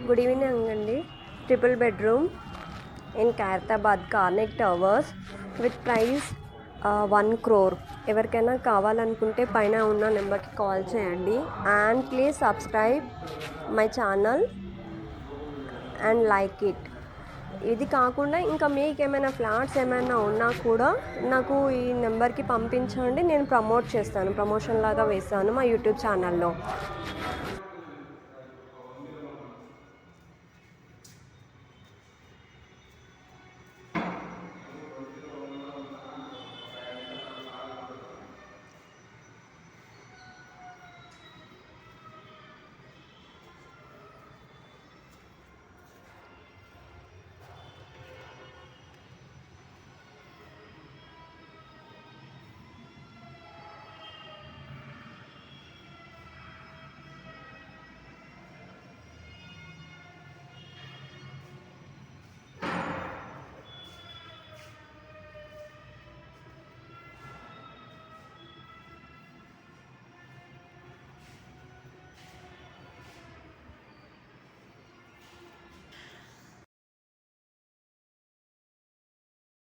Good evening అండి. Triple bedroom in Khairatabad Karnik towers with price 1 crore. ఎవరికైనా కావాలనుకుంటే పైన ఉన్న నెంబర్కి కాల్ చేయండి. And please subscribe my channel and like it. ఇది కాకుండా ఇంకా మీకు ఏమైనా ఫ్లాట్స్ ఏమైనా ఉన్నా కూడా నాకు ఈ నెంబర్కి పంపించండి. నేను ప్రమోట్ చేస్తాను, ప్రమోషన్ లాగా వేస్తాను మా యూట్యూబ్ ఛానల్లో.